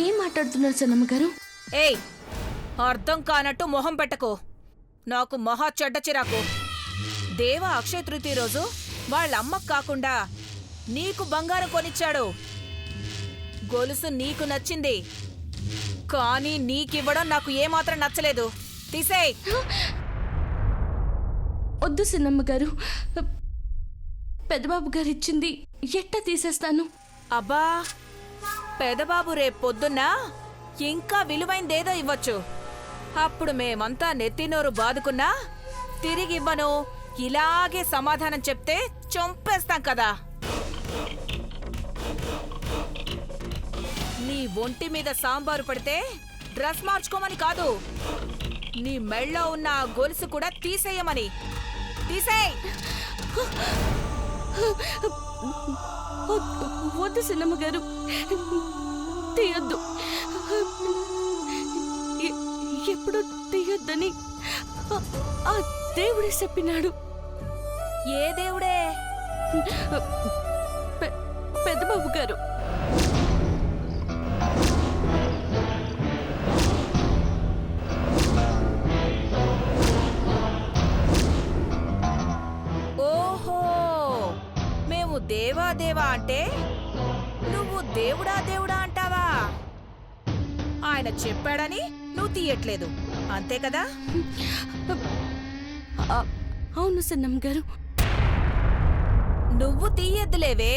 ఏం మాట్లాడుతున్నారు సన్నమ్మ గారు? ఏయ్, అర్థం కానట్టు మొహం పెట్టకు. నాకు మహా చెడ్డ చిరాకు. దేవ అక్షయ తృతీయ రోజు వాళ్ళమ్మకు కాకుండా నీకు బంగారం కొనిచ్చాడు. గొలుసు నీకు నచ్చింది, కానీ నీకివ్వడం నాకు ఏమాత్రం నచ్చలేదు. తీసేయ్. వద్దు సన్నమ్మ గారు, పెద్దబాబు గారు ఇచ్చింది ఎట్టా తీసేస్తాను? అబ్బా, పెదబాబు రేపు పొద్దున్న ఇంకా విలువైందేదో ఇవ్వచ్చు. అప్పుడు మేమంతా నెత్తినోరు బాదుకున్నా తిరిగివ్వను, ఇలాగే సమాధానం చెప్తే చంపేస్తాం కదా. నీ ఒంటి మీద సాంబారు పడితే డ్రెస్ మార్చుకోమని కాదు, నీ మెళ్ళో ఉన్న ఆ గొలుసు కూడా తీసేయమని. తీసేయ్. వద్దు సన్నమ్మ గారు, తీయొద్దు. ఎప్పుడు తీయొద్దని ఆ దేవుడే చెప్పినాడు. ఏ దేవుడే? పెద్దబాబు గారు. ఓహో, మేము దేవా దేవా అంటే నువ్వు దేవుడా దేవుడా అంటావా? ఆయన చెప్పాడని నువ్వు తీయట్లేదు, అంతే కదా? అవును సన్నమ్మ గారు. నువ్వు తీయద్దులేవే,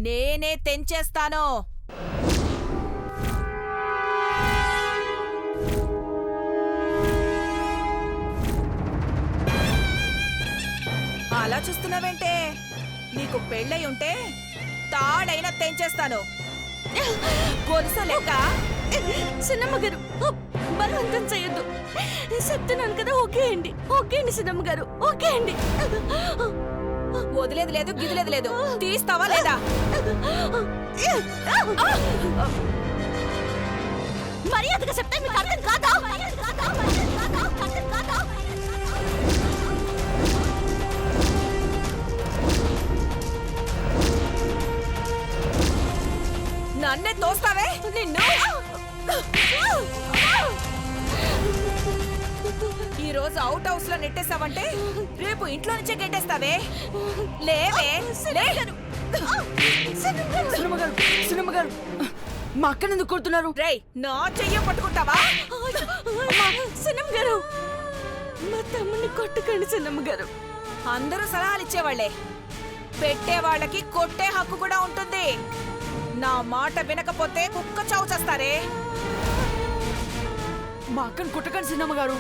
నేనే తెంచేస్తాను. అలా చూస్తున్నావేంటే? నీకు పెళ్ళై ఉంటే తాడైనా తెంచేస్తాను. గొలుస లెక్క. సన్నమ్మ గారు, బలవంతం చేయొద్దు. చెప్తున్నాను కదా, ఓకే అండి, ఓకే అండి సన్నమ్మ గారు, ఓకే అండి. వదిలేదు లేదు, గిదిలేదు లేదు. తీస్తావా లేదా? మర్యాదగా చెప్తే మీకు అర్థం కాదా? నన్నే తోస్తావే నిన్ను. ఈ రోజు అవుట్ హౌస్ లో నెట్టేసావంటే రేపు ఇంట్లో నుంచే గెట్టేస్తావే. లేవే, లే. సినిమా గారు, మా అక్కని ఎందుకు కొడుతున్నారు? రేయ్, నా చెయ్య పట్టుకుంటావా? సన్నమ్మ గారు, మా తమ్ముని కొట్టకండి సన్నమ్మ గారు. అందరూ సలహాలు ఇచ్చేవాళ్లే, పెట్టే వాళ్ళకి కొట్టే హక్కు కూడా ఉంటుంది. నా మాట వినకపోతే కుక్క చావు చేస్తారే. మా అక్కని కొట్టకండి సినిమా గారు.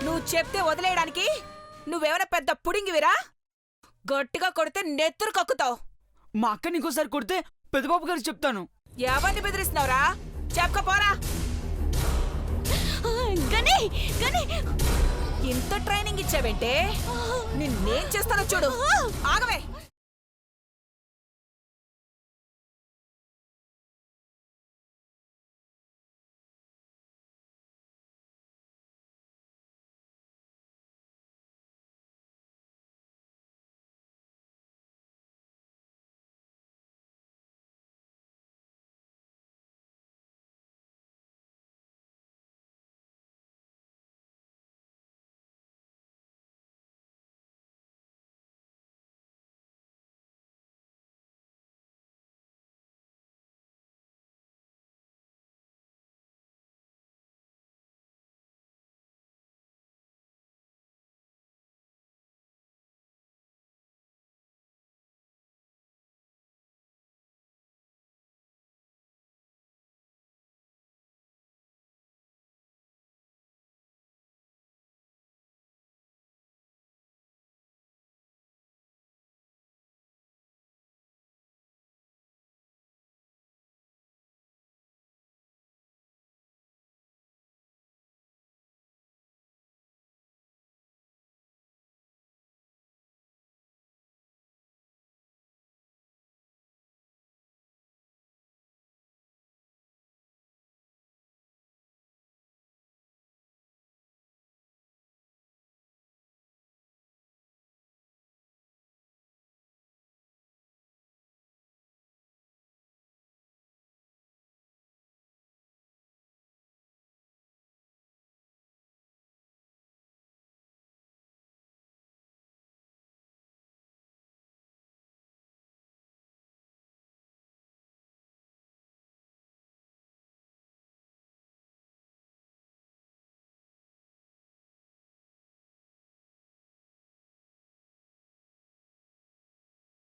నువ్వు చెప్తే వదిలేయడానికి నువ్వెవర పెద్ద పుడింగివిరా? గట్టిగా కొడితే నెత్తురు కక్కుతావు. మా అక్కని ఇంకోసారి కొడితే పెద్దబాబు గారు చెప్తాను. ఎవరిని బెదిరిస్తున్నావురా? చెప్పకపోరా. ఇంత ట్రైనింగ్ ఇచ్చావంటే నిన్నేం చేస్తానో చూడు. ఆగవే.